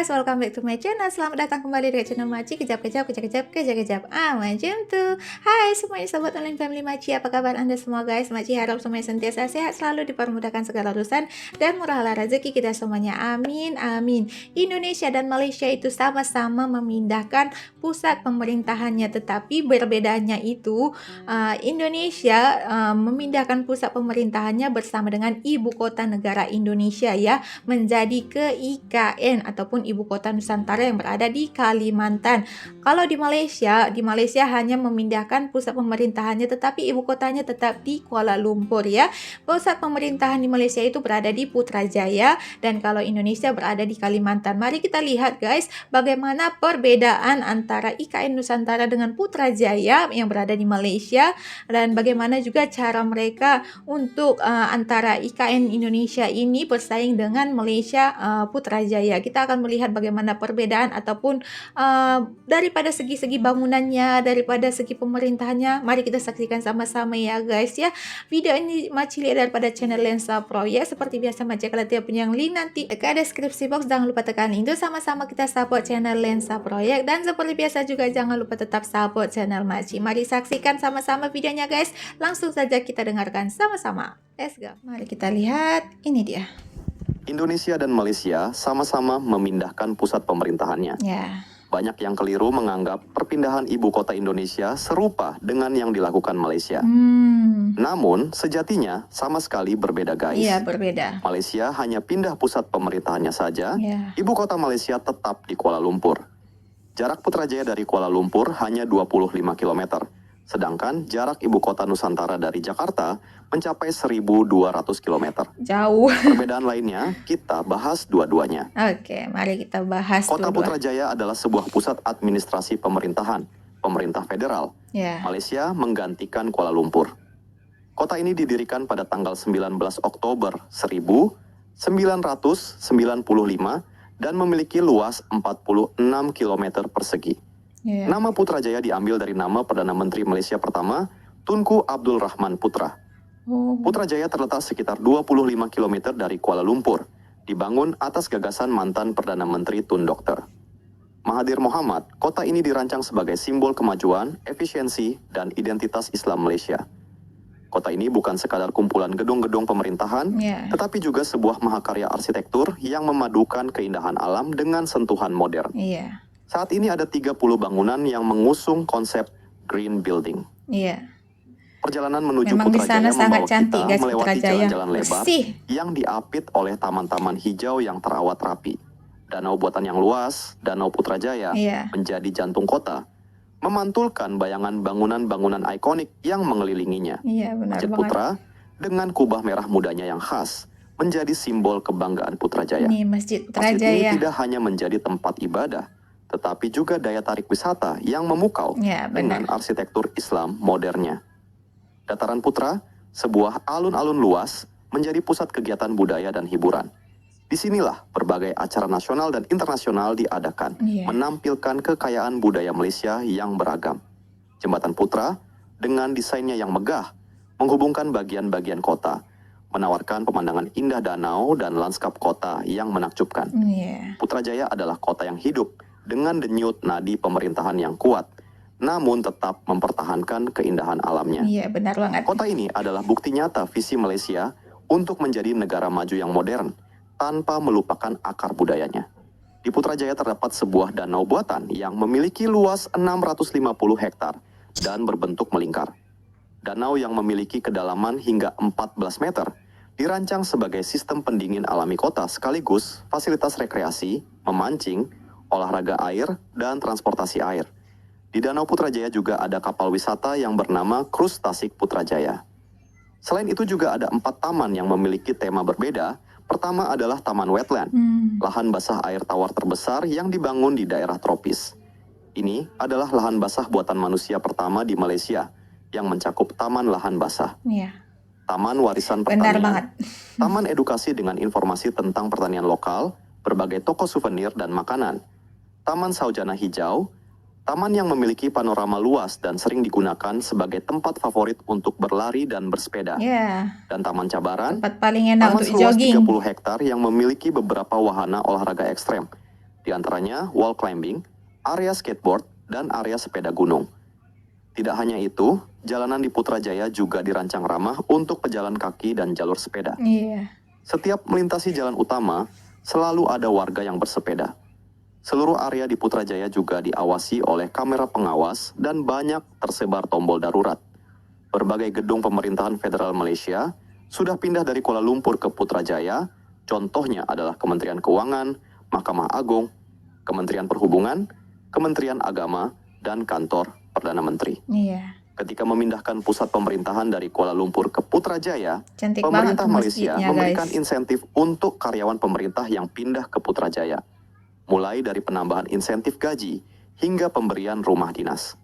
guys, welcome back to my channel. Selamat datang kembali di channel Maci. Kejap-kejap, kejap-kejap, macam tuh. Hai semuanya sobat online family Maci, apa kabar anda semua guys? Maci harap semuanya sentiasa sehat, selalu dipermudahkan segala urusan dan murahlah rezeki kita semuanya. Amin, amin. Indonesia dan Malaysia itu sama-sama memindahkan pusat pemerintahannya, tetapi berbedanya itu Indonesia memindahkan pusat pemerintahannya bersama dengan ibu kota negara Indonesia ya, menjadi ke IKN ataupun ibu kota Nusantara yang berada di Kalimantan. Kalau di Malaysia hanya memindahkan pusat pemerintahannya, tetapi ibu kotanya tetap di Kuala Lumpur ya. Pusat pemerintahan di Malaysia itu berada di Putrajaya dan kalau Indonesia berada di Kalimantan. Mari kita lihat guys, bagaimana perbedaan antara IKN Nusantara dengan Putrajaya yang berada di Malaysia dan bagaimana juga cara mereka untuk antara IKN Indonesia ini bersaing dengan Malaysia Putrajaya. Kita akan melihat bagaimana perbedaan ataupun daripada segi-segi bangunannya, daripada segi pemerintahannya. Mari kita saksikan sama-sama ya guys ya. Video ini Maci lihat daripada channel Lensa Proyek. Seperti biasa Maci akan tiap punya link nanti dekat deskripsi box. Jangan lupa tekan link itu, sama-sama kita support channel Lensa Proyek. Dan seperti biasa juga jangan lupa tetap support channel Maci. Mari saksikan sama-sama videonya guys. Langsung saja kita dengarkan sama-sama. Let's go. Mari kita lihat, ini dia. Indonesia dan Malaysia sama-sama memindahkan pusat pemerintahannya. Ya. Banyak yang keliru menganggap perpindahan ibu kota Indonesia serupa dengan yang dilakukan Malaysia. Namun, sejatinya sama sekali berbeda guys. Iya, berbeda. Malaysia hanya pindah pusat pemerintahannya saja, Ya. ibu kota Malaysia tetap di Kuala Lumpur. Jarak Putrajaya dari Kuala Lumpur hanya 25 km. Sedangkan jarak ibu kota Nusantara dari Jakarta mencapai 1.200 km. Jauh. Perbedaan lainnya, kita bahas dua-duanya. Oke, mari kita bahas Kota dua-dua. Putrajaya adalah sebuah pusat administrasi pemerintahan, pemerintah federal. Ya. Malaysia menggantikan Kuala Lumpur. Kota ini didirikan pada tanggal 19 Oktober 1995 dan memiliki luas 46 km persegi. Ya. Nama Putrajaya diambil dari nama Perdana Menteri Malaysia pertama, Tunku Abdul Rahman Putra. Oh. Putrajaya terletak sekitar 25 km dari Kuala Lumpur, dibangun atas gagasan mantan Perdana Menteri Tun Dr. Mahathir Mohamad. Kota ini dirancang sebagai simbol kemajuan, efisiensi, dan identitas Islam Malaysia. Kota ini bukan sekadar kumpulan gedung-gedung pemerintahan, Ya. tetapi juga sebuah mahakarya arsitektur yang memadukan keindahan alam dengan sentuhan modern. Iya. Saat ini ada 30 bangunan yang mengusung konsep green building. Iya. Perjalanan menuju Memang di sana Putrajaya sangat membawa cantik kita guys, melewati Putrajaya. jalan-jalan lebar Bersih. yang diapit oleh taman-taman hijau yang terawat rapi. Danau buatan yang luas, Danau Putrajaya, Iya. menjadi jantung kota, memantulkan bayangan bangunan-bangunan ikonik yang mengelilinginya. Iya, benar Masjid banget. Putra, dengan kubah merah mudanya yang khas, menjadi simbol kebanggaan Putrajaya. Ini Masjid Masjid ini Putrajaya. tidak hanya menjadi tempat ibadah, tetapi juga daya tarik wisata yang memukau Ya, dengan benar. arsitektur Islam modernnya. Dataran Putra, sebuah alun-alun luas, menjadi pusat kegiatan budaya dan hiburan. Disinilah berbagai acara nasional dan internasional diadakan, Iya. menampilkan kekayaan budaya Malaysia yang beragam. Jembatan Putra, dengan desainnya yang megah, menghubungkan bagian-bagian kota, menawarkan pemandangan indah danau dan lanskap kota yang menakjubkan. Iya. Putrajaya adalah kota yang hidup dengan denyut nadi pemerintahan yang kuat, namun tetap mempertahankan keindahan alamnya. Iya, benar banget. Kota ini adalah bukti nyata visi Malaysia untuk menjadi negara maju yang modern, tanpa melupakan akar budayanya. Di Putrajaya terdapat sebuah danau buatan yang memiliki luas 650 hektar dan berbentuk melingkar. Danau yang memiliki kedalaman hingga 14 meter dirancang sebagai sistem pendingin alami kota sekaligus fasilitas rekreasi, memancing, olahraga air, dan transportasi air. Di Danau Putrajaya juga ada kapal wisata yang bernama Krus Tasik Putrajaya. Selain itu juga ada 4 taman yang memiliki tema berbeda. Pertama adalah Taman Wetland, lahan basah air tawar terbesar yang dibangun di daerah tropis. Ini adalah lahan basah buatan manusia pertama di Malaysia yang mencakup taman lahan basah. Iya. Taman warisan Benar pertanian, banget. taman edukasi dengan informasi tentang pertanian lokal, berbagai toko souvenir dan makanan, taman saujana hijau, taman yang memiliki panorama luas dan sering digunakan sebagai tempat favorit untuk berlari dan bersepeda, Ya. dan taman cabaran, Tempat paling enak taman untuk seluas jogging. 30 hektar yang memiliki beberapa wahana olahraga ekstrem, di antaranya wall climbing, area skateboard, dan area sepeda gunung. Tidak hanya itu, jalanan di Putrajaya juga dirancang ramah untuk pejalan kaki dan jalur sepeda. Iya. Setiap melintasi jalan utama, selalu ada warga yang bersepeda. Seluruh area di Putrajaya juga diawasi oleh kamera pengawas dan banyak tersebar tombol darurat. Berbagai gedung pemerintahan federal Malaysia sudah pindah dari Kuala Lumpur ke Putrajaya, contohnya adalah Kementerian Keuangan, Mahkamah Agung, Kementerian Perhubungan, Kementerian Agama, dan Kantor Perdana Menteri. Iya. Ketika memindahkan pusat pemerintahan dari Kuala Lumpur ke Putrajaya, Cantik pemerintah banget tuh Malaysia masjidnya, memberikan guys. insentif untuk karyawan pemerintah yang pindah ke Putrajaya, mulai dari penambahan insentif gaji hingga pemberian rumah dinas.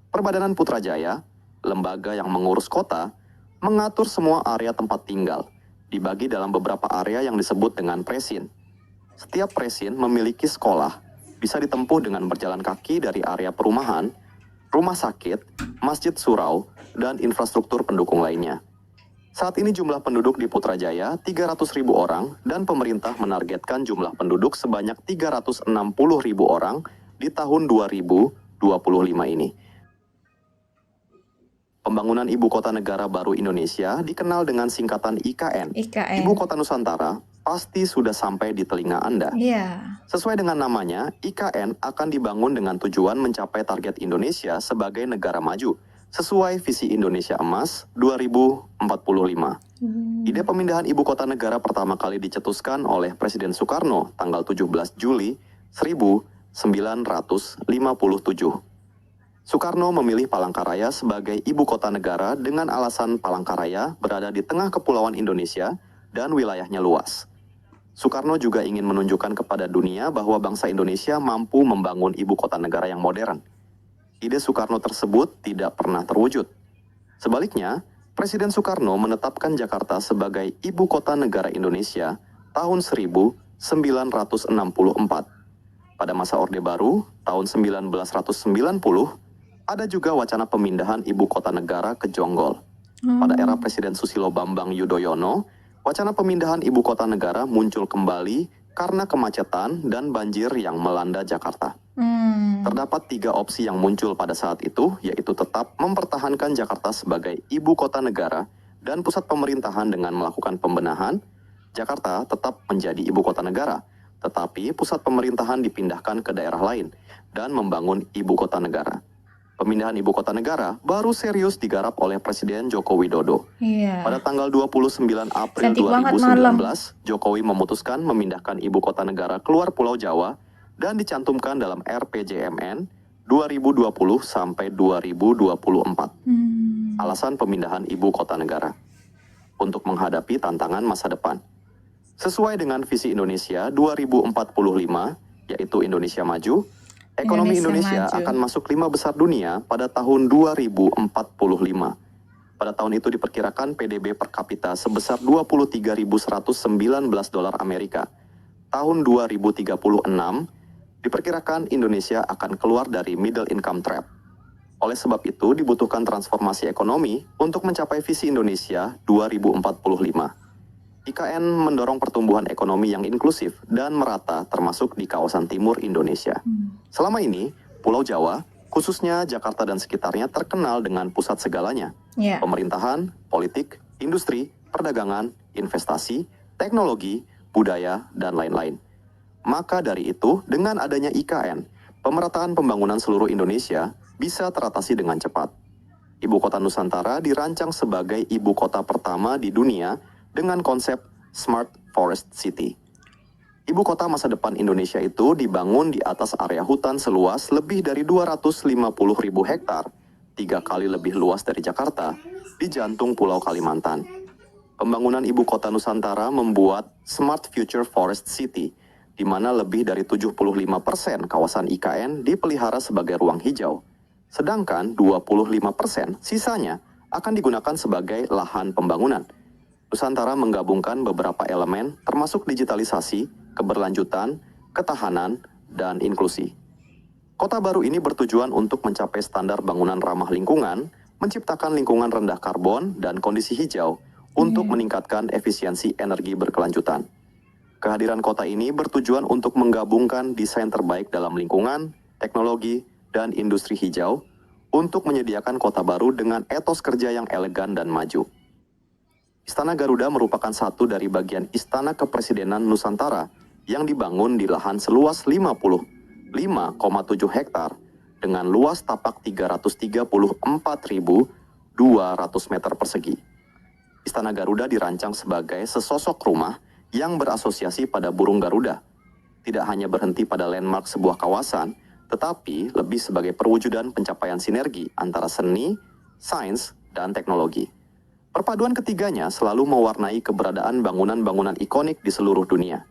Perbadanan Putrajaya, lembaga yang mengurus kota, mengatur semua area tempat tinggal, dibagi dalam beberapa area yang disebut dengan presin. Setiap presin memiliki sekolah, bisa ditempuh dengan berjalan kaki dari area perumahan, rumah sakit, masjid surau, dan infrastruktur pendukung lainnya. Saat ini jumlah penduduk di Putrajaya 300.000 orang dan pemerintah menargetkan jumlah penduduk sebanyak 360.000 orang di tahun 2025 ini. Pembangunan Ibu Kota Negara Baru Indonesia dikenal dengan singkatan IKN. IKN. Ibu Kota Nusantara pasti sudah sampai di telinga Anda. Iya. Sesuai dengan namanya, IKN akan dibangun dengan tujuan mencapai target Indonesia sebagai negara maju, sesuai visi Indonesia Emas 2045. Ide pemindahan ibu kota negara pertama kali dicetuskan oleh Presiden Soekarno tanggal 17 Juli 1957. Soekarno memilih Palangkaraya sebagai ibu kota negara dengan alasan Palangkaraya berada di tengah kepulauan Indonesia dan wilayahnya luas. Soekarno juga ingin menunjukkan kepada dunia bahwa bangsa Indonesia mampu membangun ibu kota negara yang modern. Ide Soekarno tersebut tidak pernah terwujud. Sebaliknya, Presiden Soekarno menetapkan Jakarta sebagai ibu kota negara Indonesia tahun 1964. Pada masa Orde Baru, tahun 1990, ada juga wacana pemindahan ibu kota negara ke Jonggol. Pada era Presiden Susilo Bambang Yudhoyono, wacana pemindahan ibu kota negara muncul kembali karena kemacetan dan banjir yang melanda Jakarta. Terdapat 3 opsi yang muncul pada saat itu, yaitu tetap mempertahankan Jakarta sebagai ibu kota negara dan pusat pemerintahan dengan melakukan pembenahan. Jakarta tetap menjadi ibu kota negara, tetapi pusat pemerintahan dipindahkan ke daerah lain dan membangun ibu kota negara. Pemindahan ibu kota negara baru serius digarap oleh Presiden Joko Widodo. Iya. Pada tanggal 29 April Cantik banget 2019, Jokowi memutuskan memindahkan ibu kota negara keluar Pulau Jawa dan dicantumkan dalam RPJMN 2020 sampai 2024. Alasan pemindahan ibu kota negara untuk menghadapi tantangan masa depan. Sesuai dengan visi Indonesia 2045, yaitu Indonesia Maju, ekonomi Indonesia Indonesia maju. akan masuk 5 besar dunia pada tahun 2045. Pada tahun itu diperkirakan PDB per kapita sebesar 23.119 dolar Amerika. Tahun 2036, diperkirakan Indonesia akan keluar dari middle income trap. Oleh sebab itu, dibutuhkan transformasi ekonomi untuk mencapai visi Indonesia 2045. IKN mendorong pertumbuhan ekonomi yang inklusif dan merata termasuk di kawasan timur Indonesia. Selama ini, Pulau Jawa, khususnya Jakarta dan sekitarnya terkenal dengan pusat segalanya. Iya. Pemerintahan, politik, industri, perdagangan, investasi, teknologi, budaya, dan lain-lain. Maka dari itu, dengan adanya IKN, pemerataan pembangunan seluruh Indonesia bisa teratasi dengan cepat. Ibu kota Nusantara dirancang sebagai ibu kota pertama di dunia dengan konsep Smart Forest City. Ibu kota masa depan Indonesia itu dibangun di atas area hutan seluas lebih dari 250.000 hektar, 3 kali lebih luas dari Jakarta, di jantung Pulau Kalimantan. Pembangunan ibu kota Nusantara membuat Smart Future Forest City, di mana lebih dari 75% kawasan IKN dipelihara sebagai ruang hijau, sedangkan 25% sisanya akan digunakan sebagai lahan pembangunan. Nusantara menggabungkan beberapa elemen termasuk digitalisasi, keberlanjutan, ketahanan, dan inklusi. Kota baru ini bertujuan untuk mencapai standar bangunan ramah lingkungan, menciptakan lingkungan rendah karbon dan kondisi hijau untuk meningkatkan efisiensi energi berkelanjutan. Kehadiran kota ini bertujuan untuk menggabungkan desain terbaik dalam lingkungan, teknologi, dan industri hijau untuk menyediakan kota baru dengan etos kerja yang elegan dan maju. Istana Garuda merupakan satu dari bagian Istana Kepresidenan Nusantara yang dibangun di lahan seluas 55,7 hektar dengan luas tapak 334.200 meter persegi. Istana Garuda dirancang sebagai sesosok rumah yang berasosiasi pada burung Garuda. Tidak hanya berhenti pada landmark sebuah kawasan, tetapi lebih sebagai perwujudan pencapaian sinergi antara seni, sains, dan teknologi. Perpaduan ketiganya selalu mewarnai keberadaan bangunan-bangunan ikonik di seluruh dunia.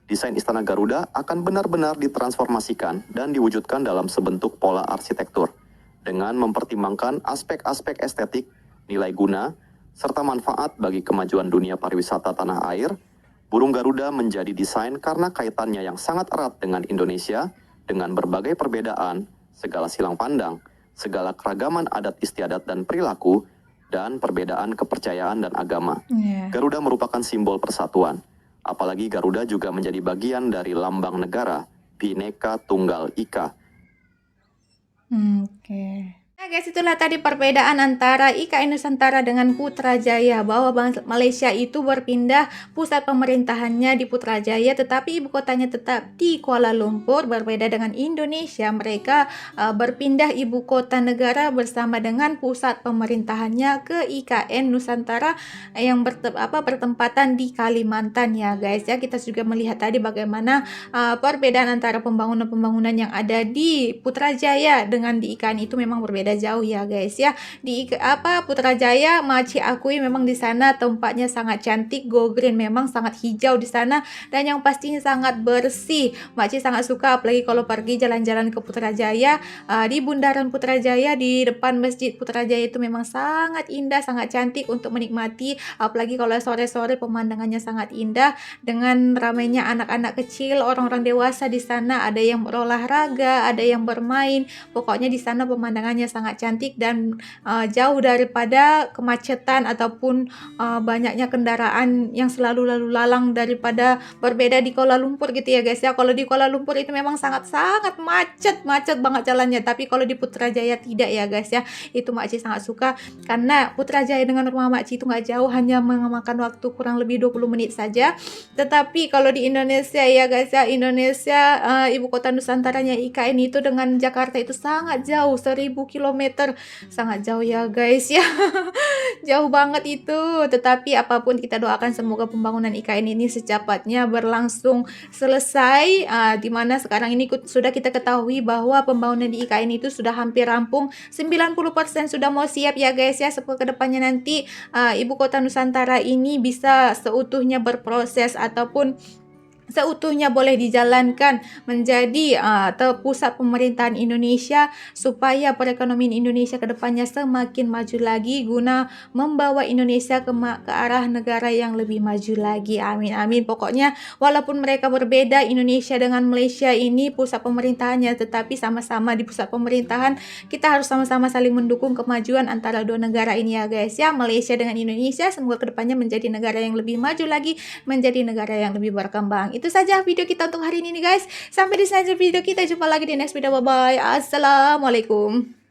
Desain Istana Garuda akan benar-benar ditransformasikan dan diwujudkan dalam sebentuk pola arsitektur, dengan mempertimbangkan aspek-aspek estetik, nilai guna, serta manfaat bagi kemajuan dunia pariwisata tanah air. Burung Garuda menjadi desain karena kaitannya yang sangat erat dengan Indonesia, dengan berbagai perbedaan, segala silang pandang, segala keragaman adat istiadat dan perilaku, dan perbedaan kepercayaan dan agama. Garuda merupakan simbol persatuan. Apalagi Garuda juga menjadi bagian dari lambang negara, Bhinneka Tunggal Ika. Nah guys, itulah tadi perbedaan antara IKN Nusantara dengan Putrajaya, bahwa Malaysia itu berpindah pusat pemerintahannya di Putrajaya tetapi ibu kotanya tetap di Kuala Lumpur. Berbeda dengan Indonesia, mereka berpindah ibu kota negara bersama dengan pusat pemerintahannya ke IKN Nusantara yang bertempatan di Kalimantan ya guys ya. Kita juga melihat tadi bagaimana perbedaan antara pembangunan-pembangunan yang ada di Putrajaya dengan di IKN itu memang berbeda jauh ya guys ya. Di Putrajaya, Makcik akui memang di sana tempatnya sangat cantik, go green, memang sangat hijau di sana dan yang pastinya sangat bersih. Makcik sangat suka, apalagi kalau pergi jalan-jalan ke Putrajaya, di bundaran Putrajaya, di depan Masjid Putrajaya itu memang sangat indah, sangat cantik untuk menikmati, apalagi kalau sore-sore pemandangannya sangat indah dengan ramainya anak-anak kecil, orang-orang dewasa di sana, ada yang berolahraga, ada yang bermain. Pokoknya di sana pemandangannya sangat cantik dan jauh daripada kemacetan ataupun banyaknya kendaraan yang selalu lalu lalang, daripada berbeda di Kuala Lumpur gitu ya guys ya. Kalau di Kuala Lumpur itu memang sangat-sangat macet banget jalannya, tapi kalau di Putrajaya tidak ya guys ya. Itu makcik sangat suka karena Putrajaya dengan rumah makcik itu nggak jauh, hanya memakan waktu kurang lebih 20 menit saja. Tetapi kalau di Indonesia ya guys ya, Indonesia ibu kota Nusantaranya IKN itu dengan Jakarta itu sangat jauh, 1000 km, sangat jauh ya guys ya. Jauh banget itu. Tetapi apapun kita doakan semoga pembangunan IKN ini secepatnya berlangsung selesai, dimana sekarang ini sudah kita ketahui bahwa pembangunan di IKN itu sudah hampir rampung, 90% sudah mau siap ya guys ya. Semoga kedepannya nanti ibu kota Nusantara ini bisa seutuhnya berproses ataupun seutuhnya boleh dijalankan menjadi pusat pemerintahan Indonesia, supaya perekonomian Indonesia ke depannya semakin maju lagi guna membawa Indonesia ke arah negara yang lebih maju lagi. Amin amin. Pokoknya walaupun mereka berbeda, Indonesia dengan Malaysia ini pusat pemerintahannya, tetapi sama-sama di pusat pemerintahan kita harus sama-sama saling mendukung kemajuan antara dua negara ini ya guys ya. Malaysia dengan Indonesia semoga kedepannya menjadi negara yang lebih maju lagi, menjadi negara yang lebih berkembang. Itu saja video kita untuk hari ini nih guys. Sampai di sana video kita, jumpa lagi di next video. Bye bye. Assalamualaikum.